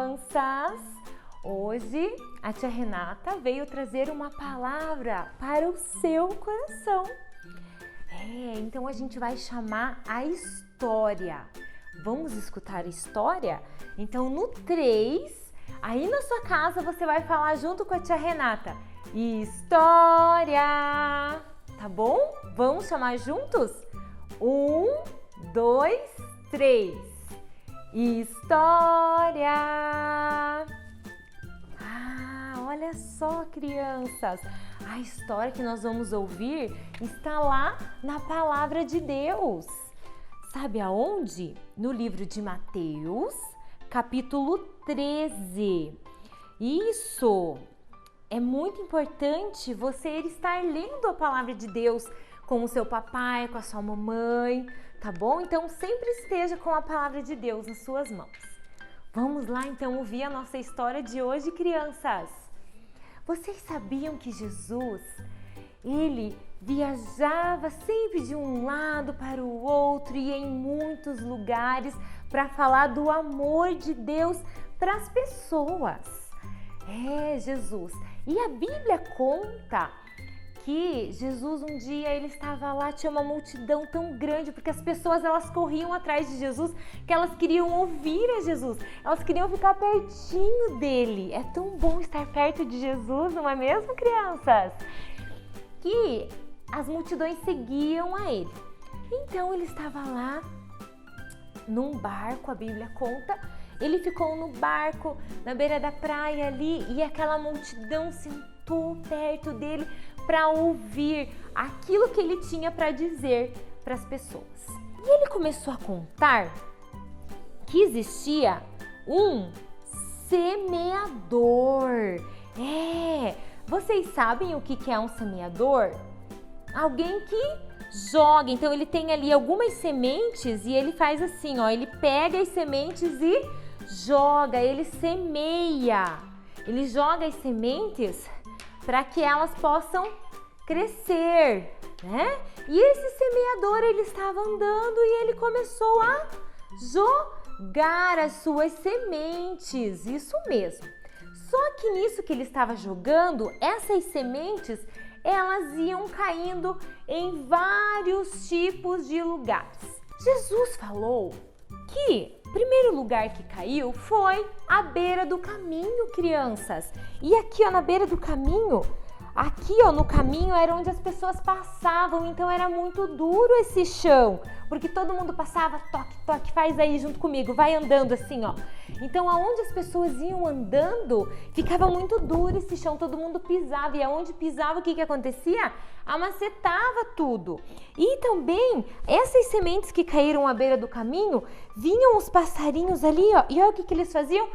crianças! Hoje a tia Renata veio trazer uma palavra para o seu coração. Então a gente vai chamar a história. Vamos escutar a história? Então no 3, aí na sua casa você vai falar junto com a tia Renata. História! Tá bom? Vamos chamar juntos? 1, 2, 3. História! Olha só, crianças! A história que nós vamos ouvir está lá na Palavra de Deus. Sabe aonde? No livro de Mateus, capítulo 13. Isso! É muito importante você estar lendo a Palavra de Deus com o seu papai, com a sua mamãe, tá bom? Então sempre esteja com a Palavra de Deus nas suas mãos. Vamos lá então ouvir a nossa história de hoje, crianças. Vocês sabiam que Jesus, ele viajava sempre de um lado para o outro e em muitos lugares para falar do amor de Deus para as pessoas? Jesus. E a Bíblia conta que Jesus um dia ele estava lá, tinha uma multidão tão grande, porque as pessoas elas corriam atrás de Jesus, que elas queriam ouvir a Jesus, elas queriam ficar pertinho dele. É tão bom estar perto de Jesus, não é mesmo, crianças? Que as multidões seguiam a ele. Então ele estava lá num barco, a Bíblia conta, ele ficou no barco, na beira da praia ali, e aquela multidão sentou perto dele para ouvir aquilo que ele tinha para dizer para as pessoas. E ele começou a contar que existia um semeador. Vocês sabem o que é um semeador? Alguém que joga. Então ele tem ali algumas sementes e ele faz assim, ele pega as sementes e joga, ele semeia. Ele joga as sementes para que elas possam crescer, né? E esse semeador, ele estava andando e ele começou a jogar as suas sementes, isso mesmo. Só que nisso que ele estava jogando, essas sementes, elas iam caindo em vários tipos de lugares. Jesus falou que o primeiro lugar que caiu foi à beira do caminho, crianças. E aqui, na beira do caminho, no caminho era onde as pessoas passavam, então era muito duro esse chão, porque todo mundo passava, toque, toque, faz aí junto comigo, vai andando assim, Então, aonde as pessoas iam andando, ficava muito duro esse chão, todo mundo pisava, e aonde pisava, o que acontecia? Amacetava tudo. E também, essas sementes que caíram à beira do caminho, vinham os passarinhos ali, e olha o que eles faziam?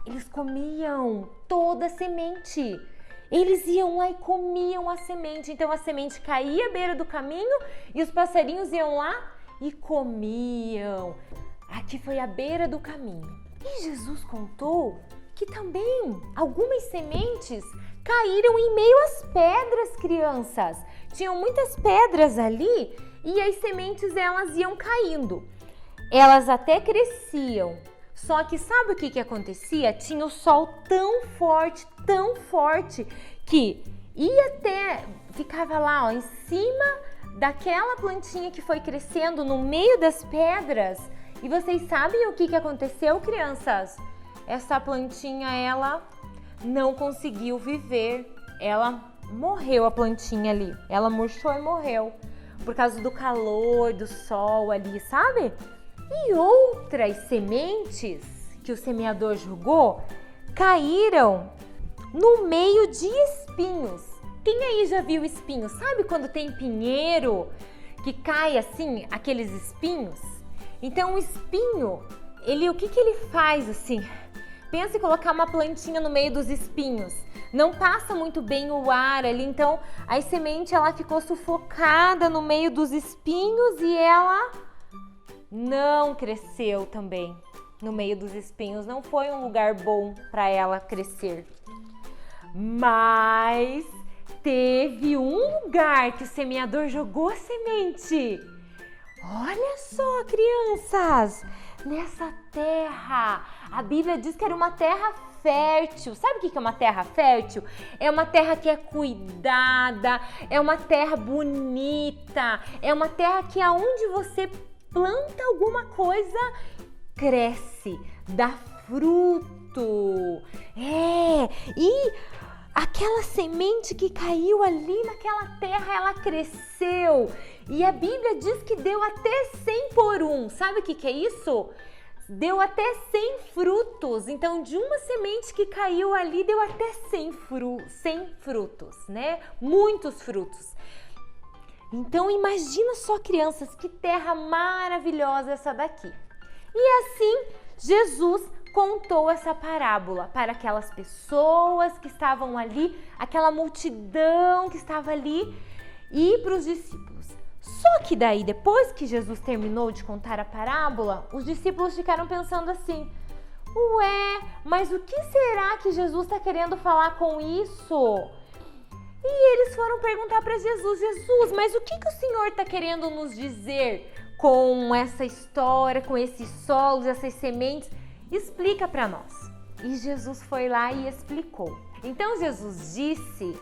Eles comiam toda a semente. Eles iam lá e comiam a semente. Então a semente caía à beira do caminho e os passarinhos iam lá e comiam. Aqui foi a beira do caminho. E Jesus contou que também algumas sementes caíram em meio às pedras, crianças. Tinham muitas pedras ali e as sementes elas iam caindo. Elas até cresciam. Só que sabe o que acontecia? Tinha o sol tão forte, que ficava lá em cima daquela plantinha que foi crescendo no meio das pedras. E vocês sabem o que aconteceu, crianças? Essa plantinha, ela não conseguiu viver. Ela morreu, a plantinha ali. Ela murchou e morreu por causa do calor, do sol ali, sabe? E outras sementes que o semeador jogou caíram no meio de espinhos. Quem aí já viu espinhos? Sabe quando tem pinheiro que cai assim, aqueles espinhos? Então o espinho, o que ele faz assim? Pensa em colocar uma plantinha no meio dos espinhos. Não passa muito bem o ar ali, então a semente ela ficou sufocada no meio dos espinhos e ela não cresceu também no meio dos espinhos. Não foi um lugar bom para ela crescer. Mas teve um lugar que o semeador jogou a semente. Olha só, crianças! nessa terra. A Bíblia diz que era uma terra fértil. Sabe o que é uma terra fértil? É uma terra que é cuidada, é uma terra bonita, é uma terra que aonde você planta alguma coisa, cresce, dá fruto. E aquela semente que caiu ali naquela terra, ela cresceu. E a Bíblia diz que deu até 100 por um. Sabe o que é isso? Deu até 100 frutos. Então, de uma semente que caiu ali, deu até 100 frutos, né? Muitos frutos. Então, imagina só, crianças, que terra maravilhosa essa daqui. E assim, Jesus contou essa parábola para aquelas pessoas que estavam ali, aquela multidão que estava ali e para os discípulos. Só que daí, depois que Jesus terminou de contar a parábola, os discípulos ficaram pensando assim: ué, mas o que será que Jesus está querendo falar com isso? E eles foram perguntar para Jesus: Jesus, mas o que o Senhor está querendo nos dizer com essa história, com esses solos, essas sementes? Explica para nós. E Jesus foi lá e explicou. Então Jesus disse,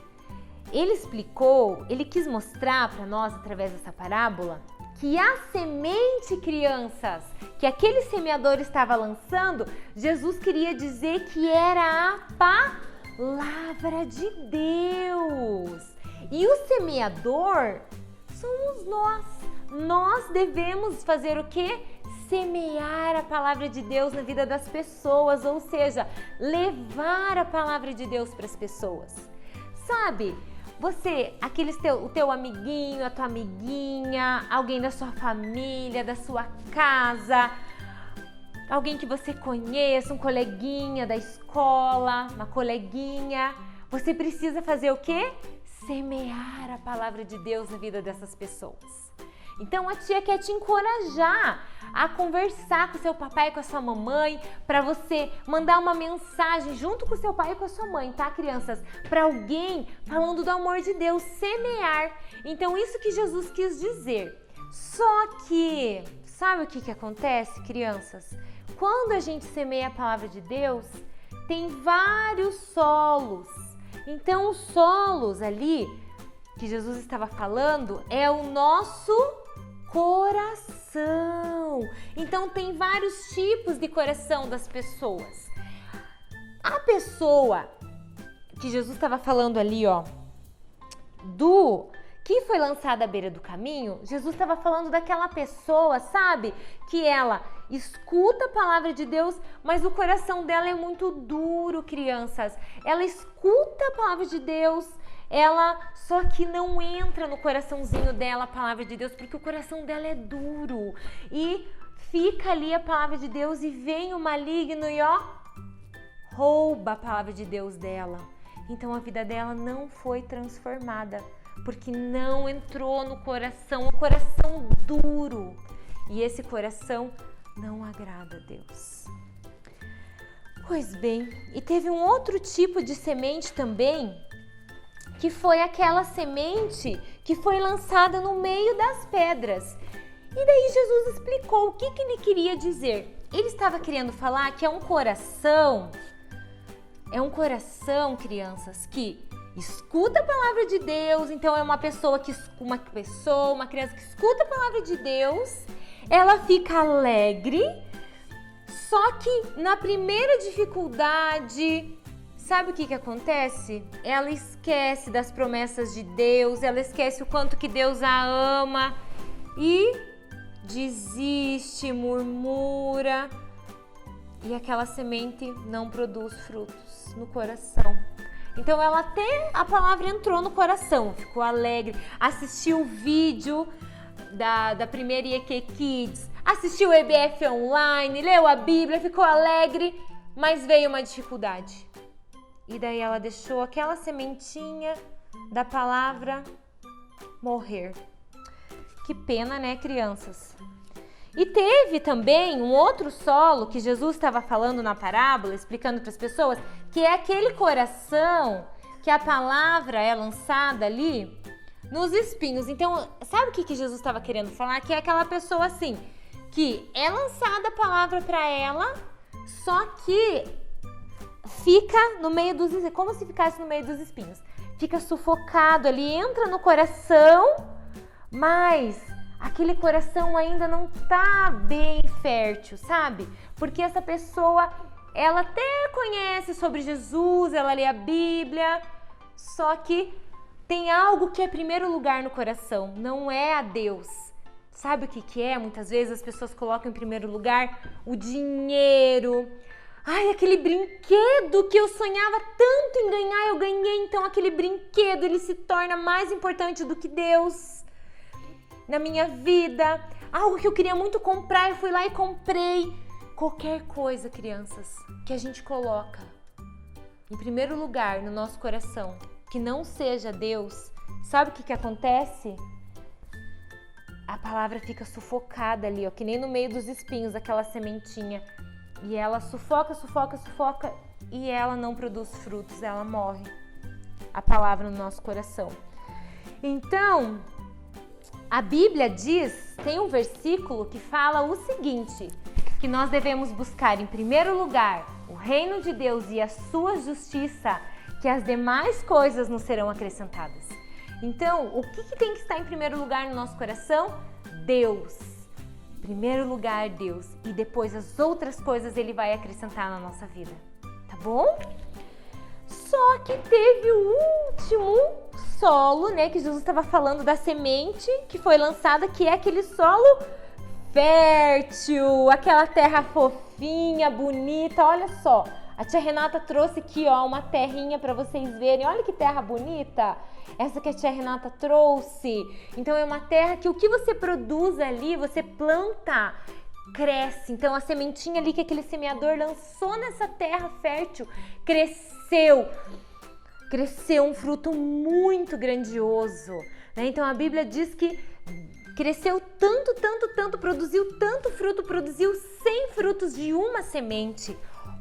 ele quis mostrar para nós, através dessa parábola, que a semente, crianças, que aquele semeador estava lançando, Jesus queria dizer que era a palavra de Deus. E o semeador somos nós. Nós devemos fazer o quê? Semear a palavra de Deus na vida das pessoas, ou seja, levar a palavra de Deus para as pessoas. Sabe, você, o teu amiguinho, a tua amiguinha, alguém da sua família, da sua casa, alguém que você conheça, um coleguinha da escola, uma coleguinha, você precisa fazer o quê? Semear a palavra de Deus na vida dessas pessoas. Então a tia quer te encorajar a conversar com seu papai e com a sua mamãe, para você mandar uma mensagem junto com seu pai e com a sua mãe, tá, crianças? Para alguém falando do amor de Deus, semear. Então isso que Jesus quis dizer. Só que, sabe o que acontece, crianças? Quando a gente semeia a palavra de Deus, tem vários solos. Então os solos ali que Jesus estava falando é o nosso coração. Então tem vários tipos de coração das pessoas. A pessoa que Jesus estava falando ali, do que foi lançada à beira do caminho, Jesus estava falando daquela pessoa, sabe? Que ela escuta a palavra de Deus, mas o coração dela é muito duro, crianças. Ela escuta a palavra de Deus, só que não entra no coraçãozinho dela a palavra de Deus, porque o coração dela é duro. E fica ali a palavra de Deus e vem o maligno e rouba a palavra de Deus dela. Então a vida dela não foi transformada, porque não entrou no coração, um coração duro. E esse coração não agrada a Deus. Pois bem, e teve um outro tipo de semente também, que foi aquela semente que foi lançada no meio das pedras. E daí Jesus explicou o que ele queria dizer. Ele estava querendo falar que é um coração, crianças, que escuta a palavra de Deus. Então é uma criança que escuta a palavra de Deus, ela fica alegre, só que na primeira dificuldade, sabe o que acontece? Ela esquece das promessas de Deus, ela esquece o quanto que Deus a ama e desiste, murmura, e aquela semente não produz frutos no coração. Então a palavra entrou no coração, ficou alegre, assistiu o vídeo da primeira IEQ Kids, assistiu o EBF online, leu a Bíblia, ficou alegre, mas veio uma dificuldade. E daí ela deixou aquela sementinha da palavra morrer. Que pena, né, crianças? E teve também um outro solo que Jesus estava falando na parábola, explicando para as pessoas, que é aquele coração que a palavra é lançada ali nos espinhos. Então, sabe o que Jesus estava querendo falar? Que é aquela pessoa assim, que é lançada a palavra para ela, só que fica no meio dos, como se ficasse no meio dos espinhos. Fica sufocado ali, entra no coração, mas aquele coração ainda não tá bem fértil, sabe? Porque essa pessoa, ela até conhece sobre Jesus, ela lê a Bíblia, só que tem algo que é primeiro lugar no coração, não é a Deus. Sabe o que é? Muitas vezes as pessoas colocam em primeiro lugar o dinheiro. Ai, aquele brinquedo que eu sonhava tanto em ganhar, eu ganhei. Então aquele brinquedo, ele se torna mais importante do que Deus na minha vida. Algo que eu queria muito comprar, eu fui lá e comprei. Qualquer coisa, crianças, que a gente coloca em primeiro lugar no nosso coração, que não seja Deus, sabe o que acontece? A palavra fica sufocada ali, ó, que nem no meio dos espinhos, aquela sementinha. E ela sufoca e ela não produz frutos, ela morre. A palavra no nosso coração. Então, a Bíblia diz, tem um versículo que fala o seguinte, que nós devemos buscar em primeiro lugar o reino de Deus e a sua justiça, que as demais coisas nos serão acrescentadas. Então, o que tem que estar em primeiro lugar no nosso coração? Deus. Em primeiro lugar, Deus. E depois as outras coisas Ele vai acrescentar na nossa vida. Tá bom? Só que teve o último solo, né? Que Jesus estava falando da semente que foi lançada, que é aquele solo fértil. Aquela terra fofinha, bonita. Olha só. A tia Renata trouxe aqui, ó, uma terrinha para vocês verem. Olha que terra bonita. Essa que a tia Renata trouxe. Então é uma terra que o que você produz ali, você planta, cresce. Então a sementinha ali que aquele semeador lançou nessa terra fértil, cresceu um fruto muito grandioso, né? Então a Bíblia diz que cresceu tanto, produziu tanto fruto, produziu 100 frutos de uma semente.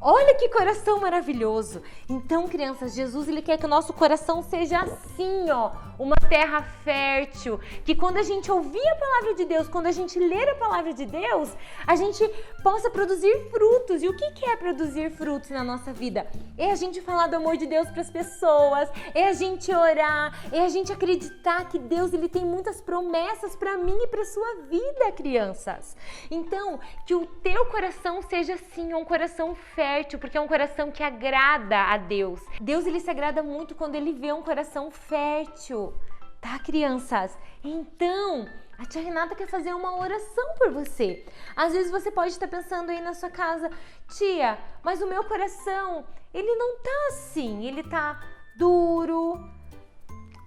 Olha que coração maravilhoso! Então, crianças, Jesus, Ele quer que o nosso coração seja assim, ó, uma terra fértil, que quando a gente ouvir a palavra de Deus, quando a gente ler a palavra de Deus, a gente possa produzir frutos. E o que é produzir frutos na nossa vida? É a gente falar do amor de Deus para as pessoas, é a gente orar, é a gente acreditar que Deus, Ele tem muitas promessas para mim e para sua vida, crianças. Então, que o teu coração seja assim, um coração fértil, porque é um coração que agrada a Deus. Deus, Ele se agrada muito quando Ele vê um coração fértil, tá, crianças? Então, a tia Renata quer fazer uma oração por você. Às vezes você pode estar pensando aí na sua casa, tia, mas o meu coração, ele não tá assim, ele tá duro,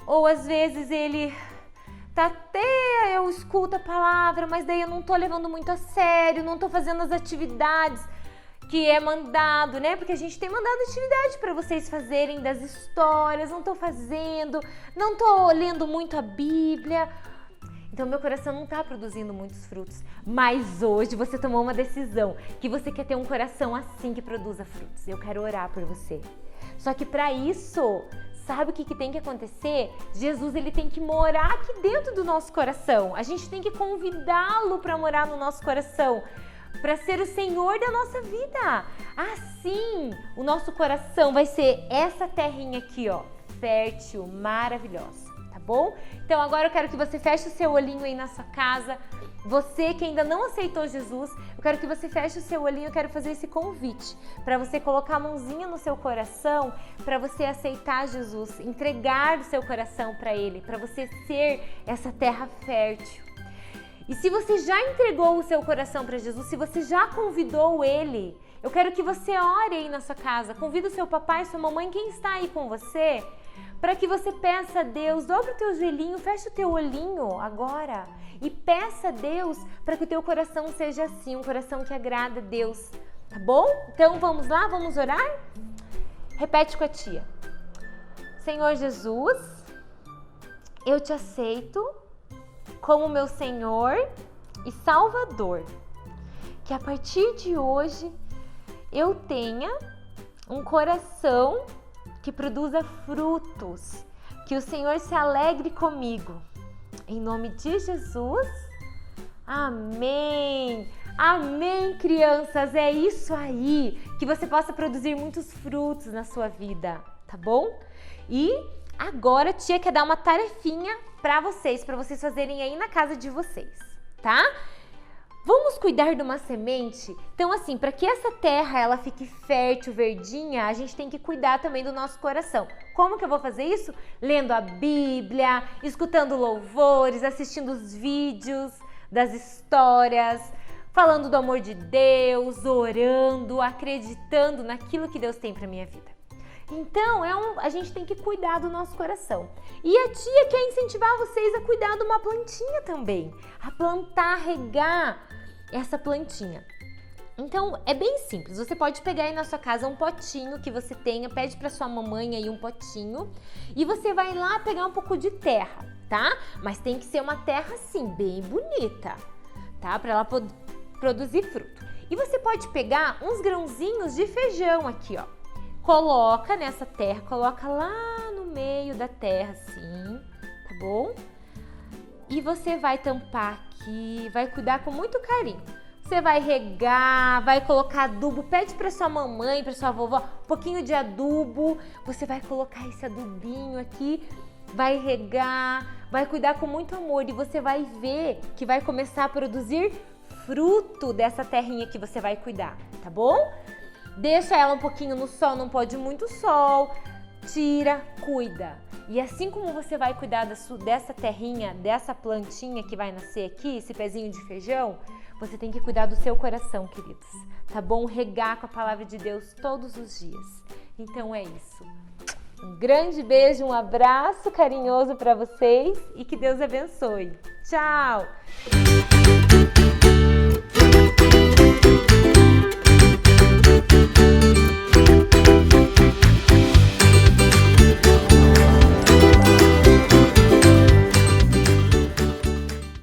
ou às vezes ele tá até, eu escuto a palavra, mas daí eu não tô levando muito a sério, não tô fazendo as atividades que é mandado, né? Porque a gente tem mandado atividade para vocês fazerem das histórias, não tô fazendo, não tô lendo muito a Bíblia. Então meu coração não tá produzindo muitos frutos. Mas hoje você tomou uma decisão, que você quer ter um coração assim que produza frutos. Eu quero orar por você. Só que para isso, sabe o que tem que acontecer? Jesus, ele tem que morar aqui dentro do nosso coração. A gente tem que convidá-lo para morar no nosso coração, para ser o Senhor da nossa vida. Assim, o nosso coração vai ser essa terrinha aqui, ó, fértil, maravilhosa, tá bom? Então agora eu quero que você feche o seu olhinho aí na sua casa. Você que ainda não aceitou Jesus, eu quero que você feche o seu olhinho, eu quero fazer esse convite para você colocar a mãozinha no seu coração, para você aceitar Jesus, entregar o seu coração para Ele, para você ser essa terra fértil. E se você já entregou o seu coração para Jesus, se você já convidou Ele, eu quero que você ore aí na sua casa, convida o seu papai, sua mamãe, quem está aí com você, para que você peça a Deus, dobra o teu joelhinho, fecha o teu olhinho agora e peça a Deus para que o teu coração seja assim, um coração que agrada a Deus, tá bom? Então vamos lá, vamos orar? Repete com a tia. Senhor Jesus, eu te aceito como meu Senhor e Salvador, que a partir de hoje eu tenha um coração que produza frutos, que o Senhor se alegre comigo. Em nome de Jesus, Amém! Amém, crianças! É isso aí! Que você possa produzir muitos frutos na sua vida, tá bom? E agora a tia quer dar uma tarefinha para vocês fazerem aí na casa de vocês, tá? Vamos cuidar de uma semente? Então, assim, para que essa terra ela fique fértil, verdinha, a gente tem que cuidar também do nosso coração. Como que eu vou fazer isso? Lendo a Bíblia, escutando louvores, assistindo os vídeos das histórias, falando do amor de Deus, orando, acreditando naquilo que Deus tem para minha vida. Então, a gente tem que cuidar do nosso coração. E a tia quer incentivar vocês a cuidar de uma plantinha também, a plantar, regar essa plantinha. Então, é bem simples. Você pode pegar aí na sua casa um potinho que você tenha, pede para sua mamãe aí um potinho e você vai lá pegar um pouco de terra, tá? Mas tem que ser uma terra assim, bem bonita, tá? Para ela produzir fruto. E você pode pegar uns grãozinhos de feijão aqui, ó. Coloca nessa terra, coloca lá no meio da terra assim, tá bom? E você vai tampar aqui, vai cuidar com muito carinho. Você vai regar, vai colocar adubo, pede para sua mamãe, para sua vovó, um pouquinho de adubo. Você vai colocar esse adubinho aqui, vai regar, vai cuidar com muito amor e você vai ver que vai começar a produzir fruto dessa terrinha que você vai cuidar, tá bom? Deixa ela um pouquinho no sol, não pode muito sol, tira, cuida. E assim como você vai cuidar dessa terrinha, dessa plantinha que vai nascer aqui, esse pezinho de feijão, você tem que cuidar do seu coração, queridos, tá bom? Regar com a palavra de Deus todos os dias. Então é isso. Um grande beijo, um abraço carinhoso para vocês e que Deus abençoe. Tchau!